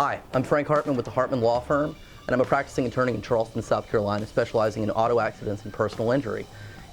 Hi, I'm Frank Hartman with the Hartman Law Firm, and I'm a practicing attorney in Charleston, South Carolina, specializing in auto accidents and personal injury.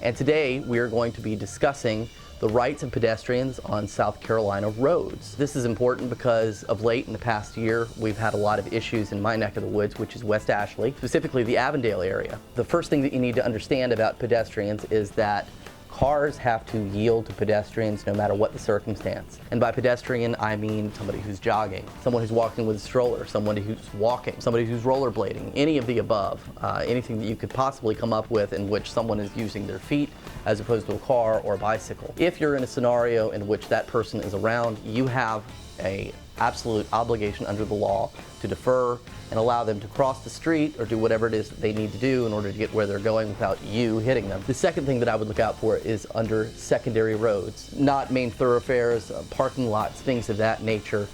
And today we are going to be discussing the rights of pedestrians on South Carolina roads. This is important because of late in the past year, we've had a lot of issues in my neck of the woods, which is West Ashley, specifically the Avondale area. The first thing that you need to understand about pedestrians is that cars have to yield to pedestrians no matter what the circumstance. And by pedestrian, I mean somebody who's jogging, someone who's walking with a stroller, somebody who's walking, somebody who's rollerblading, any of the above, anything that you could possibly come up with in which someone is using their feet as opposed to a car or a bicycle. If you're in a scenario in which that person is around, you have an absolute obligation under the law to defer and allow them to cross the street or do whatever it is that they need to do in order to get where they're going without you hitting them. The second thing that I would look out for is under secondary roads, not main thoroughfares, parking lots, things of that nature.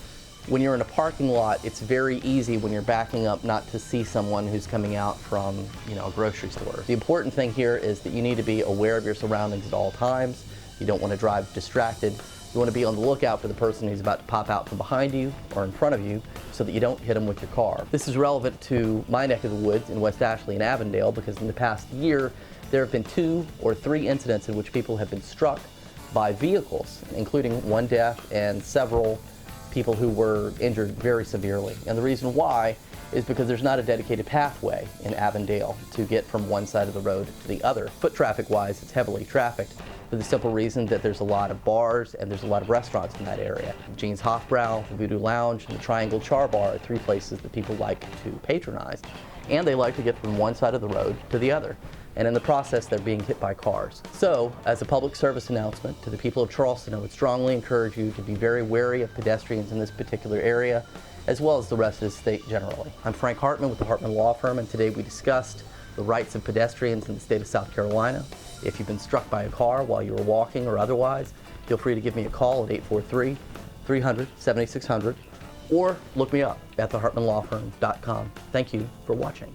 When you're in a parking lot, it's very easy when you're backing up not to see someone who's coming out from, a grocery store. The important thing here is that you need to be aware of your surroundings at all times. You don't want to drive distracted. You want to be on the lookout for the person who's about to pop out from behind you or in front of you so that you don't hit them with your car. This is relevant to my neck of the woods in West Ashley and Avondale because in the past year there have been 2 or 3 incidents in which people have been struck by vehicles, including one death and several people who were injured very severely. And the reason why is because there's not a dedicated pathway in Avondale to get from one side of the road to the other. Foot traffic wise, it's heavily trafficked for the simple reason that there's a lot of bars and there's a lot of restaurants in that area. Jean's Hofbrau, the Voodoo Lounge, and the Triangle Char Bar are 3 places that people like to patronize. And they like to get from one side of the road to the other. And in the process, they're being hit by cars. So, as a public service announcement to the people of Charleston, I would strongly encourage you to be very wary of pedestrians in this particular area, as well as the rest of the state generally. I'm Frank Hartman with the Hartman Law Firm, and today we discussed the rights of pedestrians in the state of South Carolina. If you've been struck by a car while you were walking or otherwise, feel free to give me a call at 843-300-7600 or look me up at thehartmanlawfirm.com. Thank you for watching.